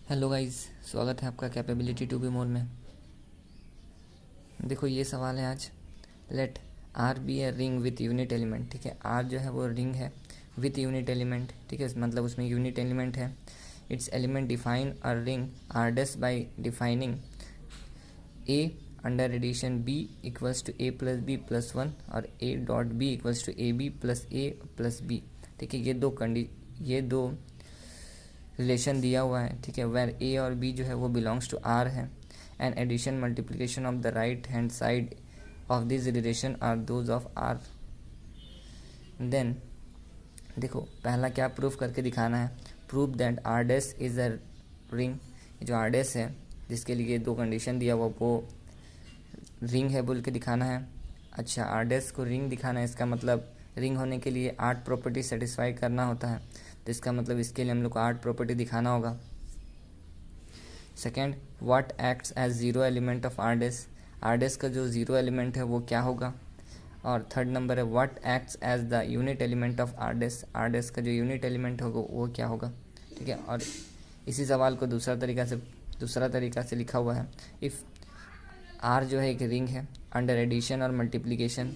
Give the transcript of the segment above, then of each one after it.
Hello guys, स्वागत है आपका कैपेबिलिटी टू बी मोर में। देखो ये सवाल है आज। Let R B A ring with unit element. ठीक है, आर जो है वो रिंग है विथ यूनिट एलिमेंट। ठीक है, मतलब उसमें यूनिट एलिमेंट है। It's element define a ring R dash by defining A under addition B equals to A plus B plus one और A dot B equals to A B plus A plus B. ठीक है, ये दो relation दिया हुआ है। ठीक है, वेर ए और बी जो है वो बिलोंग्स टू आर है and addition multiplication of the right hand side of this relation are those of R. Then देखो पहला क्या प्रूफ करके दिखाना है। Proof that R dash is a ring. जो आर डेस है जिसके लिए दो कंडीशन दिया हुआ वो रिंग है बोल के दिखाना है। अच्छा, आर डेस को रिंग दिखाना है, इसका मतलब रिंग होने के लिए 8 प्रॉपर्टी सेटिस्फाई करना होता है। तो इसका मतलब इसके लिए हम लोग को 8 प्रॉपर्टी दिखाना होगा। Second, what acts as zero element of R dash. R dash का जो ज़ीरो एलिमेंट है वो क्या होगा। और थर्ड नंबर है what acts as the unit element of R dash. R dash का जो यूनिट एलिमेंट होगा वो क्या होगा। ठीक है, और इसी सवाल को दूसरा तरीका से लिखा हुआ है। इफ़ आर जो है एक रिंग है अंडर एडिशन और multiplication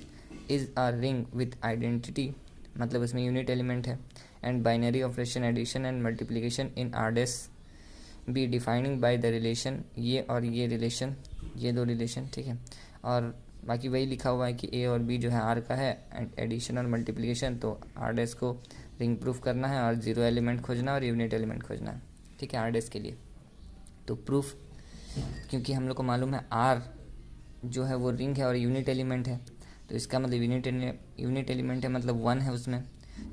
is a ring with identity, मतलब इसमें यूनिट एलिमेंट है and binary operation addition and multiplication in R dash be defining by the relation ये और ये रिलेशन, ये दो रिलेशन। ठीक है, और बाकी वही लिखा हुआ है कि ए और बी जो है आर का है एंड एडिशन और मल्टीप्लिकेशन, तो आर डेस को रिंग प्रूफ करना है और ज़ीरो एलिमेंट खोजना और यूनिट एलिमेंट खोजना है। ठीक है, आर डेस के लिए तो प्रूफ, क्योंकि हम लोग को मालूम है आर जो है वो रिंग है और यूनिट एलिमेंट है, तो इसका मतलब यूनिट एलिमेंट है मतलब 1 है उसमें,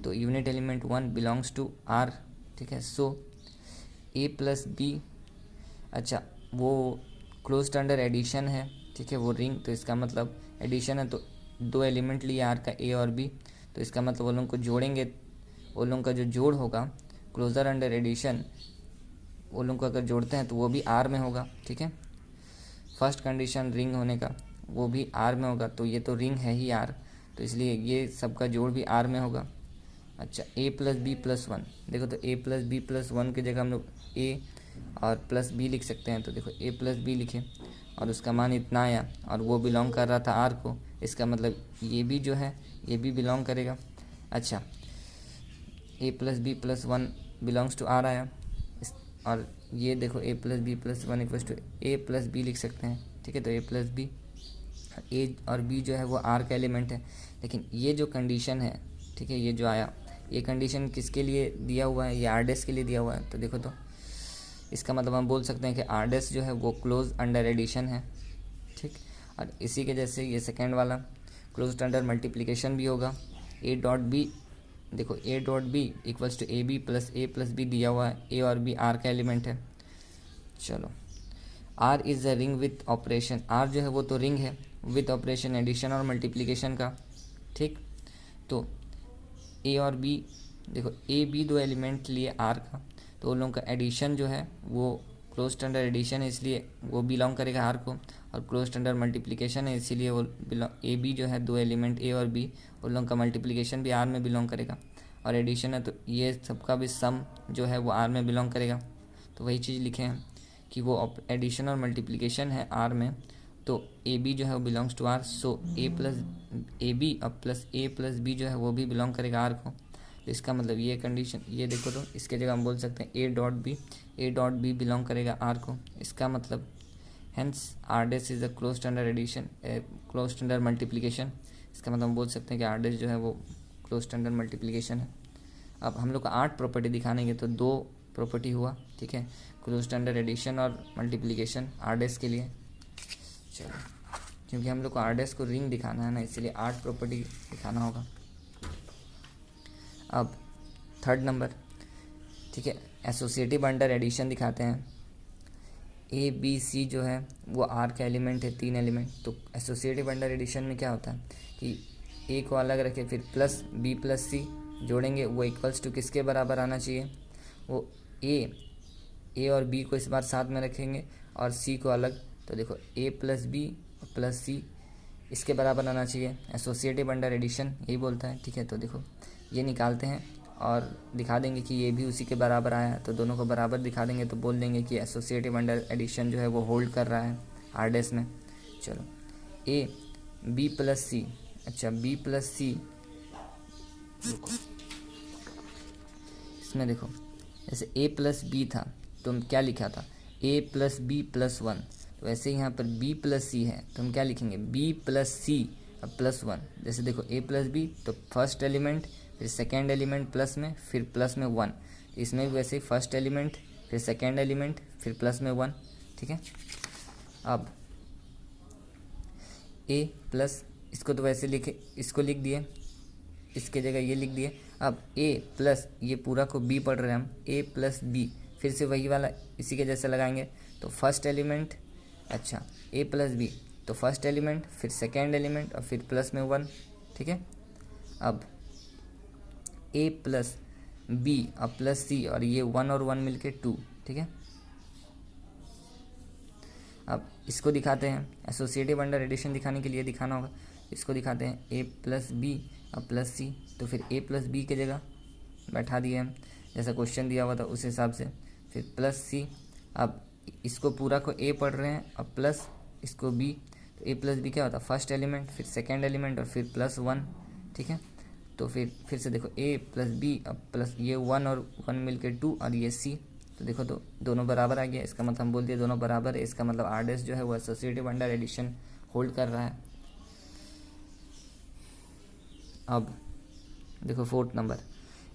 तो unit element 1 belongs to R. ठीक है, सो ए प्लस बी, अच्छा वो क्लोज्ड अंडर एडिशन है। ठीक है, वो रिंग, तो इसका मतलब एडिशन है तो दो एलिमेंट लिए आर का ए और बी, तो इसका मतलब वो लोगों को जोड़ेंगे, वो लोगों का जो जोड़ होगा क्लोजर अंडर एडिशन, वो लोगों को अगर जोड़ते हैं तो वो भी आर में होगा। ठीक है, फर्स्ट कंडीशन रिंग होने का वो भी आर में होगा, तो ये तो रिंग है ही आर, तो इसलिए ये सबका जोड़ भी आर में होगा। अच्छा, A plus B plus one, देखो तो ए प्लस बी प्लस वन की जगह हम लोग ए और प्लस बी लिख सकते हैं, तो देखो ए प्लस बी लिखे और उसका मान इतना आया और वो बिलोंग कर रहा था आर को, इसका मतलब ये भी जो है ये भी बिलोंग करेगा। अच्छा, A plus B plus one belongs to R आया और ये देखो A plus B plus one equals to A plus B लिख सकते हैं। ठीक है, तो ए प्लस बी, ए और बी जो है वो आर का एलिमेंट है, लेकिन ये जो कंडीशन है, ठीक है, ये जो आया ये कंडीशन किसके लिए दिया हुआ है, ये आर डेस के लिए दिया हुआ है। तो देखो तो इसका मतलब हम बोल सकते हैं कि आर डेस जो है वो क्लोज अंडर एडिशन है। ठीक, और इसी के जैसे ये सेकेंड वाला क्लोज अंडर मल्टीप्लिकेशन भी होगा। ए डॉट बी, देखो A dot B equals to A plus B दिया हुआ है, ए और बी आर का एलिमेंट है। चलो, R is a ring with operation, R जो है वो तो रिंग है विथ ऑपरेशन एडिशन और मल्टीप्लिकेशन का। ठीक, तो ए और बी, देखो ए बी दो एलिमेंट लिए आर का, तो उन लोगों का एडिशन जो है वो क्लोज अंडर एडिशन है, इसलिए वो बिलोंग करेगा आर को, और क्लोज अंडर मल्टीप्लिकेशन है इसीलिए वो ए बी जो है दो एलिमेंट ए और बी, उन लोगों का मल्टीप्लिकेशन भी आर में बिलोंग करेगा, और एडिशन है तो ये सबका भी सम जो है वो आर में बिलोंग करेगा। तो वही चीज़ लिखे हैं कि वो एडिशन और मल्टीप्लिकेशन है आर में, तो ए बी जो है वो belongs to R, so A plus A B अब प्लस ए प्लस बी जो है वो भी बिलोंग करेगा आर को। तो इसका मतलब ये कंडीशन, ये देखो तो इसके जगह हम बोल सकते हैं ए डॉट बी बिलोंग करेगा आर को। इसका मतलब hence R dash is a closed under addition, closed under multiplication. इसका मतलब हम बोल सकते हैं कि आर डेस जो है वो क्लोज्ड अंडर मल्टीप्लिकेशन है। अब हम लोग को 8 प्रॉपर्टी दिखानेंगे तो 2 प्रॉपर्टी हुआ। ठीक है, क्लोज्ड अंडर एडिशन और मल्टीप्लिकेशन आर डेस के लिए। चलो, क्योंकि हम लोग को आर डेस को रिंग दिखाना है ना, इसलिए 8 प्रॉपर्टी दिखाना होगा। अब थर्ड नंबर, ठीक है, एसोसिएटिव अंडर एडिशन दिखाते हैं। ए बी सी जो है वो आर का एलिमेंट है, 3 एलिमेंट, तो एसोसिएटिव अंडर एडिशन में क्या होता है कि ए को अलग रखे फिर प्लस बी प्लस सी जोड़ेंगे, वो इक्वल्स टू किसके बराबर आना चाहिए, वो ए और बी को इस बार साथ में रखेंगे और सी को अलग, तो देखो ए प्लस बी प्लस सी इसके बराबर आना चाहिए। एसोसिएटिव अंडर एडिशन यही बोलता है। ठीक है, तो देखो ये निकालते हैं और दिखा देंगे कि ये भी उसी के बराबर आया है, तो दोनों को बराबर दिखा देंगे तो बोल देंगे कि एसोसिएटिव अंडर एडिशन जो है वो होल्ड कर रहा है आरडेस में। चलो ए बी प्लस सी, अच्छा बी प्लस सी, रुको इसमें देखो जैसे ए प्लस बी था तो हम क्या लिखा था ए प्लस बी प्लस वन, तो वैसे यहाँ पर बी प्लस सी है तो हम क्या लिखेंगे बी प्लस सी अब प्लस वन। जैसे देखो ए प्लस बी तो फर्स्ट एलिमेंट फिर सेकेंड एलिमेंट प्लस में फिर प्लस में वन, इसमें भी वैसे ही फर्स्ट एलिमेंट फिर सेकेंड एलिमेंट फिर प्लस में वन, ठीक है। अब ए प्लस, इसको तो वैसे लिखे, इसको लिख दिए, इसके जगह ये लिख दिए। अब ए प्लस ये पूरा को बी पढ़ रहे हैं हम, ए प्लस बी, फिर से वही वाला इसी के जैसे लगाएंगे तो फर्स्ट एलिमेंट, अच्छा ए प्लस बी तो फर्स्ट एलिमेंट फिर सेकेंड एलिमेंट और फिर प्लस में वन, ठीक है। अब ए प्लस बी और प्लस सी और ये वन और वन मिलके टू, ठीक है। अब इसको दिखाते हैं एसोसिएटिव अंडर एडिशन दिखाने के लिए दिखाना होगा, इसको दिखाते हैं ए प्लस बी और प्लस सी, तो फिर ए प्लस बी के जगह बैठा दिए हम जैसा क्वेश्चन दिया हुआ था उस हिसाब से, फिर प्लस सी। अब इसको पूरा को ए पढ़ रहे हैं और प्लस इसको बी, तो ए प्लस बी क्या होता है फर्स्ट एलिमेंट फिर सेकेंड एलिमेंट और फिर प्लस वन, ठीक है। तो फिर से देखो ए प्लस बी अब प्लस ये वन और वन मिलके टू और ये सी, तो देखो तो दोनों बराबर आ गया, इसका मतलब हम बोल दिए दोनों बराबर है, इसका मतलब आरडेस जो है वो एसोसिएटिव अंडर एडिशन होल्ड कर रहा है। अब देखो फोर्थ नंबर,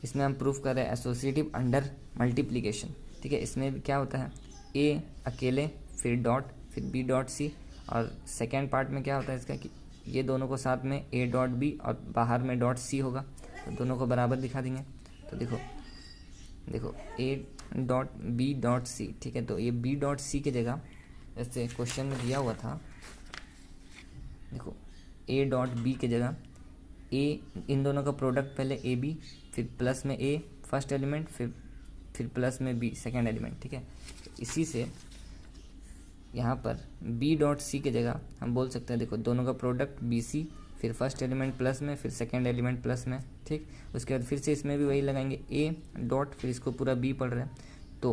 इसमें हम प्रूफ कर रहे हैं एसोसिएटिव अंडर मल्टीप्लिकेशन, ठीक है। इसमें भी क्या होता है ए अकेले फिर डॉट फिर बी डॉट सी, और सेकेंड पार्ट में क्या होता है इसका कि ये दोनों को साथ में ए डॉट बी और बाहर में डॉट सी होगा, तो दोनों को बराबर दिखा देंगे। तो देखो A dot B dot C, ठीक है। तो ये बी डॉट सी की जगह जैसे क्वेश्चन में दिया हुआ था, देखो ए डॉट बी की जगह ए, इन दोनों का प्रोडक्ट पहले ए बी फिर प्लस में ए फर्स्ट एलिमेंट फिर प्लस में बी सेकेंड एलिमेंट, ठीक है। तो इसी से यहाँ पर बी डॉट सी की जगह हम बोल सकते हैं देखो दोनों का प्रोडक्ट बी सी फिर फर्स्ट एलिमेंट प्लस में फिर सेकेंड एलिमेंट प्लस में, ठीक। उसके बाद फिर से इसमें भी वही लगाएंगे ए डॉट फिर इसको पूरा बी पढ़ रहे हैं, तो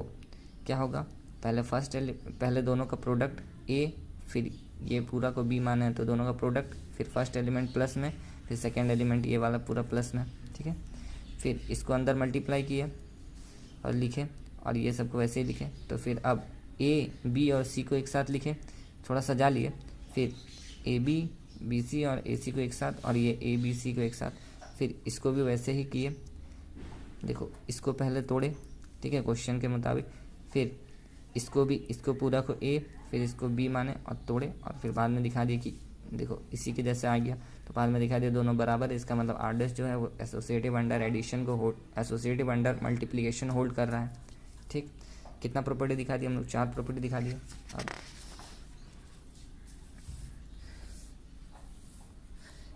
क्या होगा पहले दोनों का प्रोडक्ट ए फिर ये पूरा को बी माना है तो दोनों का प्रोडक्ट फिर फर्स्ट एलिमेंट प्लस में फिर सेकेंड एलिमेंट ये वाला पूरा प्लस में, ठीक है। फिर इसको अंदर मल्टीप्लाई किए और लिखे और ये सबको वैसे ही लिखे, तो फिर अब ए बी और सी को एक साथ लिखे, थोड़ा सजा लिए, फिर ए बी बी सी और ए सी को एक साथ और ये ए बी सी को एक साथ, फिर इसको भी वैसे ही किए, देखो इसको पहले तोड़े, ठीक है क्वेश्चन के मुताबिक, फिर इसको पूरा को ए फिर इसको बी माने और तोड़े और फिर बाद में दिखा दिए कि देखो इसी के जैसे आ गया, तो बाद में दिखा दिया दोनों बराबर है, इसका मतलब आरडेस जो है वो एसोसिएटिव अंडर एडिशन को एसोसिएटिव अंडर मल्टीप्लिकेशन होल्ड कर रहा है, ठीक। कितना प्रॉपर्टी दिखा दी हम लोग, 4 प्रॉपर्टी दिखा दी।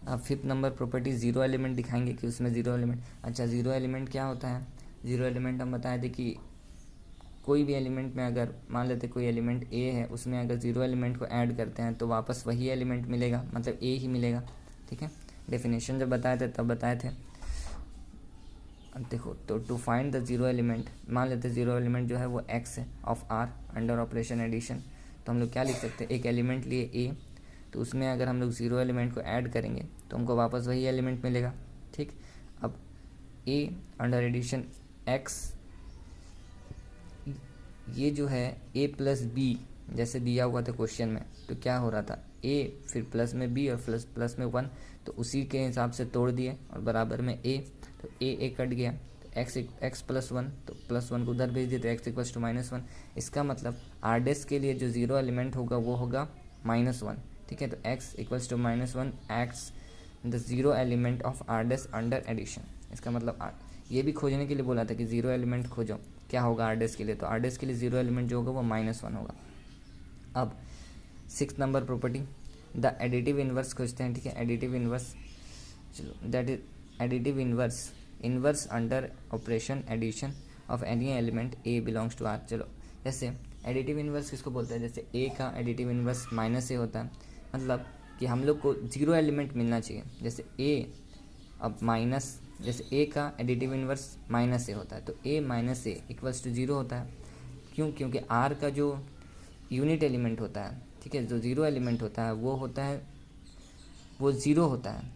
अब fifth number property zero element दिखाएंगे कि उसमें जीरो एलिमेंट, अच्छा जीरो एलिमेंट क्या होता है, जीरो एलिमेंट हम बताए थे कि कोई भी एलिमेंट में अगर मान लेते कोई एलिमेंट ए है उसमें अगर जीरो एलिमेंट को ऐड करते हैं तो वापस वही एलिमेंट मिलेगा, मतलब ए ही मिलेगा, ठीक है। डेफिनेशन जब बताए थे तब बताए थे। देखो तो to find the zero element, मान लेते जीरो एलिमेंट जो है वो एक्स है of R under operation addition, तो हम लोग क्या लिख सकते हैं, एक एलिमेंट लिए ए, तो उसमें अगर हम लोग जीरो एलिमेंट को ऐड करेंगे तो हमको वापस वही एलिमेंट मिलेगा, ठीक। अब ए अंडर एडिशन एक्स, ये जो है ए प्लस बी जैसे दिया हुआ था क्वेश्चन में, तो क्या हो रहा था ए फिर प्लस में बी और प्लस में वन, तो उसी के हिसाब से तोड़ दिए और बराबर में ए, तो ए कट गया, तो एक्स प्लस वन, तो प्लस वन को उधर भेज दिए तो X equals to minus one, इसका मतलब आरडेस के लिए जो जीरो एलिमेंट होगा वो होगा माइनस वन, ठीक है। तो X equals to minus one X the zero element of R dash under addition, इसका मतलब ये भी खोजने के लिए बोला था कि जीरो एलिमेंट खोजो क्या होगा आरडेस के लिए, तो आरडेस के लिए जीरो एलिमेंट जो होगा वो माइनस वन होगा। अब 6 number property the additive inverse खोजते हैं, ठीक है। एडिटिव इन्वर्स, चलो that is additive inverse under operation addition of any element A belongs to R. चलो जैसे एडिटिव इन्वर्स किसको बोलते हैं, जैसे ए का एडिटिव इन्वर्स माइनस ए होता है, मतलब कि हम लोग को जीरो एलिमेंट मिलना चाहिए, जैसे ए अब माइनस जैसे ए का एडिटिव इन्वर्स माइनस ए होता है, तो ए माइनस ए इक्वल्स टू 0 होता है। क्यों? क्योंकि आर का जो यूनिट एलिमेंट होता है, ठीक है, जो ज़ीरो एलिमेंट होता है वो होता है, वो ज़ीरो होता है,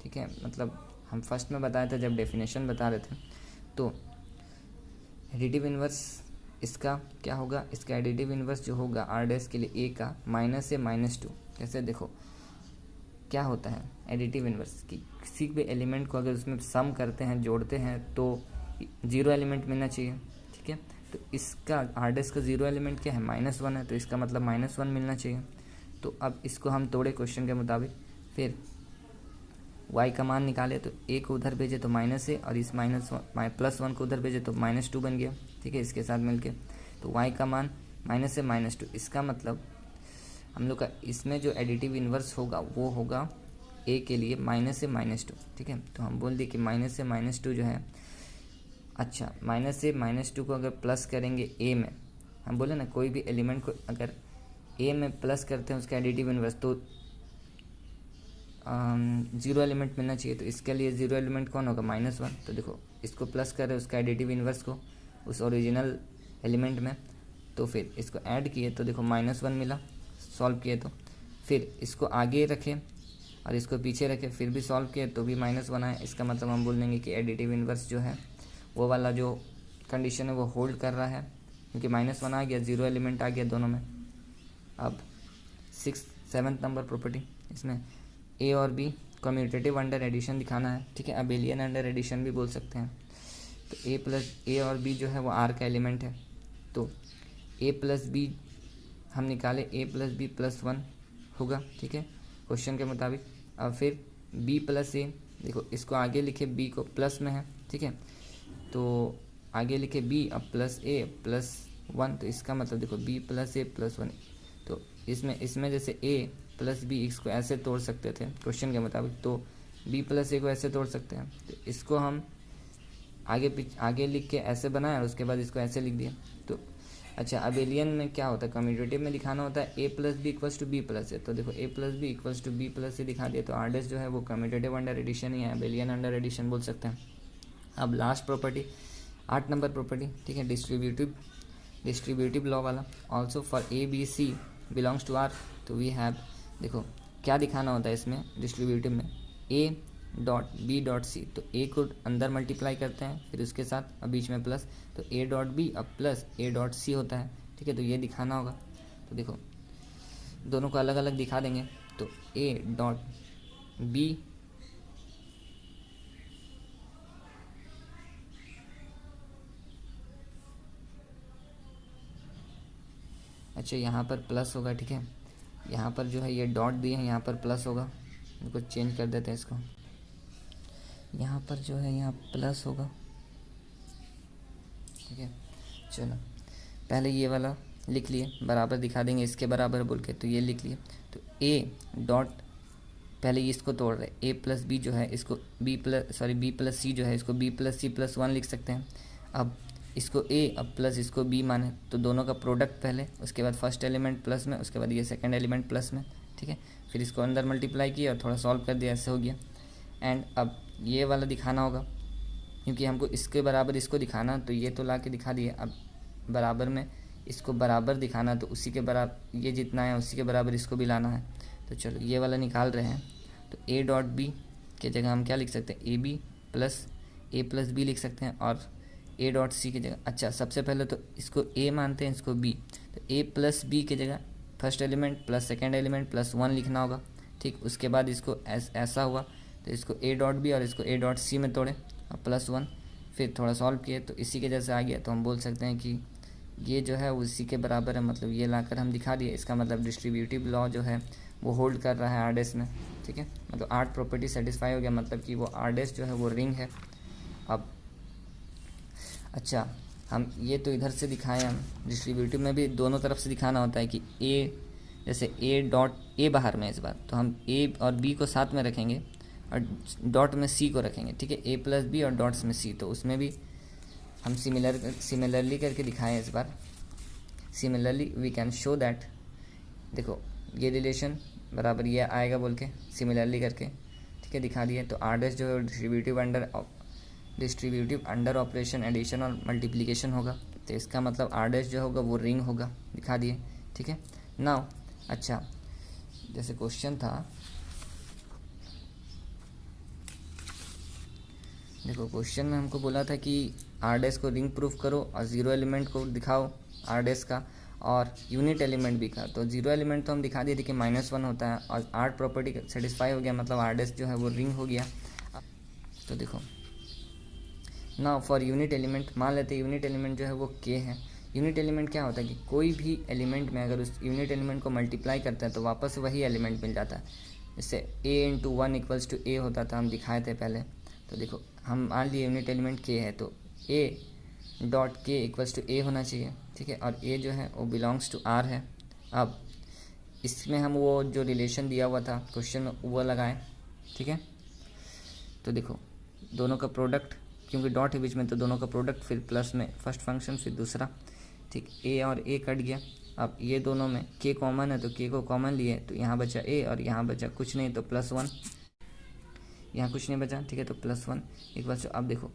ठीक है। मतलब हम फर्स्ट में बताया था जब डेफिनेशन बता रहे थे, तो एडिटिव इन्वर्स इसका क्या होगा, इसका एडिटिव इन्वर्स जो होगा आर डैश के लिए ए का माइनस ए माइनस 2। कैसे? देखो क्या होता है एडिटिव इन्वर्स की, किसी भी एलिमेंट को अगर उसमें सम करते हैं, जोड़ते हैं, तो ज़ीरो एलिमेंट मिलना चाहिए, ठीक है। तो इसका आर डैश का ज़ीरो एलिमेंट क्या है, -1 है, तो इसका मतलब -1 मिलना चाहिए। तो अब इसको हम तोड़े क्वेश्चन के मुताबिक, फिर y का मान निकाले तो a को उधर भेजे तो -a, और इस +1 को उधर भेजे तो -2 बन गया, ठीक है, इसके साथ मिलके। तो y का मान -a -2, इसका मतलब हम लोग का इसमें जो एडिटिव इन्वर्स होगा वो होगा a के लिए -a -2, ठीक है। तो हम बोल दिए कि -a -2 जो है, अच्छा -a -2 को अगर प्लस करेंगे a में, हम बोले ना कोई भी एलिमेंट को अगर a में प्लस करते हैं उसका एडिटिव इन्वर्स, तो ज़ीरो एलिमेंट मिलना चाहिए। तो इसके लिए ज़ीरो एलिमेंट कौन होगा, -1। तो देखो इसको प्लस करें उसका एडिटिव इन्वर्स को उस ओरिजिनल एलिमेंट में, तो फिर इसको ऐड किए तो देखो -1 मिला, सॉल्व किए तो। फिर इसको आगे रखें और इसको पीछे रखें, फिर भी सॉल्व किए तो भी -1 आए। इसका मतलब हम बोल देंगे कि एडिटिव इन्वर्स जो है वो वाला जो कंडीशन है वो होल्ड कर रहा है, क्योंकि -1 आ गया, ज़ीरो एलिमेंट आ गया दोनों में। अब 7th नंबर प्रॉपर्टी, इसमें ए और बी कम्यूटेटिव अंडर एडिशन दिखाना है, ठीक है, अबेलियन अंडर एडिशन भी बोल सकते हैं। तो ए और बी जो है वो आर का एलिमेंट है, तो a प्लस बी हम निकाले, a प्लस बी +1 होगा, ठीक है, क्वेश्चन के मुताबिक। अब फिर b प्लस ए, देखो इसको आगे लिखे b को प्लस में है, ठीक है, तो आगे लिखे b अब प्लस ए +1, तो इसका मतलब देखो b प्लस ए +1। तो इसमें जैसे a प्लस बी इसको ऐसे तोड़ सकते थे क्वेश्चन के मुताबिक, तो b प्लस ए को ऐसे तोड़ सकते हैं। तो इसको हम आगे लिख के ऐसे बनाया और उसके बाद इसको ऐसे लिख दिया। तो अच्छा, अबेलियन में क्या होता है, कम्यूटेटिव में दिखाना होता है a plus B equals to B plus A. तो देखो a plus B equals to B plus A दिखा दिया, तो आर डैश जो है वो कम्यूटेटिव अंडर एडिशन ही है, अबेलियन अंडर एडिशन बोल सकते हैं। अब लास्ट प्रॉपर्टी 8 नंबर प्रॉपर्टी, ठीक है, डिस्ट्रीब्यूटिव लॉ वाला, also for A B C belongs to R. तो वी हैव, देखो क्या दिखाना होता है इसमें डिस्ट्रीब्यूटिव में, a dot B dot C. तो a को अंदर मल्टीप्लाई करते हैं, फिर उसके साथ अब बीच में प्लस, तो a डॉट बी अब प्लस a डॉट सी होता है, ठीक है। तो ये दिखाना होगा, तो देखो दोनों को अलग अलग दिखा देंगे। तो a डॉट बी अच्छा यहाँ पर प्लस होगा, ठीक है, यहाँ पर जो है ये डॉट दिए हैं, यहाँ पर प्लस होगा, इनको चेंज कर देते हैं इसको, यहाँ पर जो है यहाँ प्लस होगा, ठीक है। चलो पहले ये वाला लिख लिए, बराबर दिखा देंगे इसके बराबर बोल के, तो ये लिख लिए। तो a डॉट, पहले इसको तोड़ रहे, a प्लस बी जो है इसको बी प्लस सी जो है इसको b प्लस सी +1 लिख सकते हैं। अब इसको a अब प्लस इसको b माने, तो दोनों का प्रोडक्ट पहले, उसके बाद फर्स्ट एलिमेंट प्लस में, उसके बाद ये सेकंड एलिमेंट प्लस में, ठीक है। फिर इसको अंदर मल्टीप्लाई किया और थोड़ा सॉल्व कर दिया, ऐसे हो गया। एंड अब ये वाला दिखाना होगा, क्योंकि हमको इसके बराबर इसको दिखाना, तो ये तो ला के दिखा दिए। अब बराबर में इसको बराबर दिखाना, तो उसी के बराबर ये जितना है उसी के बराबर इसको भी लाना है। तो चलो ये वाला निकाल रहे हैं। तो a डॉट बी के जगह हम क्या लिख सकते हैं, A B plus A plus B लिख सकते हैं, और a डॉट सी की जगह, अच्छा सबसे पहले तो इसको a मानते हैं, इसको b, तो a प्लस बी की जगह first element plus second element +1 लिखना होगा, ठीक। उसके बाद इसको ऐसा हुआ तो इसको a डॉट बी और इसको a डॉट सी में तोड़े और +1, फिर थोड़ा सॉल्व किए तो इसी के जैसे आ गया। तो हम बोल सकते हैं कि ये जो है उसी के बराबर है, मतलब ये लाकर हम दिखा दिए। इसका मतलब डिस्ट्रीब्यूटिव लॉ जो है वो होल्ड कर रहा है आर डैश में, ठीक है, मतलब 8 प्रॉपर्टी सेटिस्फाई हो गया, मतलब कि वो आर डैश जो है वो रिंग है। अब अच्छा, हम ये तो इधर से दिखाए, हम डिस्ट्रीब्यूटिव में भी दोनों तरफ से दिखाना होता है कि a, जैसे a डॉट a बाहर में इस बार, तो हम a और b को साथ में रखेंगे और डॉट में c को रखेंगे, ठीक है, a प्लस बी और डॉट्स में c। तो उसमें भी हम सिमिलरली करके दिखाएं इस बार। Similarly we can show that, देखो ये रिलेशन बराबर ये आएगा बोल के सिमिलरली करके, ठीक है, दिखा दिए। तो आर डैश जो है distributive under distributive under operation addition और मल्टीप्लिकेशन होगा, तो इसका मतलब आर डैश जो होगा वो रिंग होगा, दिखा दिए। ठीक है, नाउ अच्छा जैसे क्वेश्चन था, देखो क्वेश्चन में हमको बोला था कि आर डैश को रिंग प्रूफ करो और ज़ीरो एलिमेंट को दिखाओ आर डैश का, और यूनिट एलिमेंट भी का। तो ज़ीरो एलिमेंट तो हम दिखा दिए थे कि -1 होता है, और आर प्रॉपर्टी सेटिस्फाई हो गया, मतलब आर डैश जो है वो रिंग हो गया। तो देखो नाउ फॉर यूनिट एलिमेंट, मान लेते हैं यूनिट एलिमेंट जो है वो के है। यूनिट एलिमेंट क्या होता है कि कोई भी एलिमेंट में अगर उस यूनिट एलिमेंट को मल्टीप्लाई करता है तो वापस वही एलिमेंट मिल जाता है। जैसे a × 1 = a होता था, हम दिखाए थे पहले। तो देखो हम मान लिए यूनिट एलिमेंट k है, तो a.k = a होना चाहिए। ठीक है, और a जो है वो बिलोंग्स टू r है। अब इसमें हम वो जो रिलेशन दिया हुआ था क्वेश्चन में वो लगाएं। ठीक है, तो देखो दोनों का प्रोडक्ट, क्योंकि डॉट है बीच में, तो दोनों का प्रोडक्ट, फिर प्लस में फर्स्ट फंक्शन फिर दूसरा। ठीक, a और a कट गया। अब ये दोनों में k कॉमन है, तो k को कॉमन लिए तो यहाँ बचा a, और यहाँ बचा कुछ नहीं तो +1, यहाँ कुछ नहीं बचा। ठीक है, तो +1 = अब देखो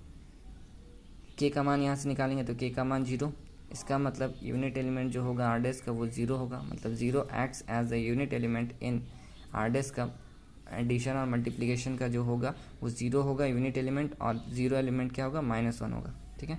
k का मान यहाँ से निकालेंगे तो k का मान 0। इसका मतलब यूनिट एलिमेंट जो होगा आर डैश का वो 0 होगा, मतलब 0 acts as a unit element in R dash का। एडिशन और मल्टीप्लिकेशन का जो होगा वो 0 होगा यूनिट एलिमेंट, और 0 एलिमेंट क्या होगा -1 होगा। ठीक है।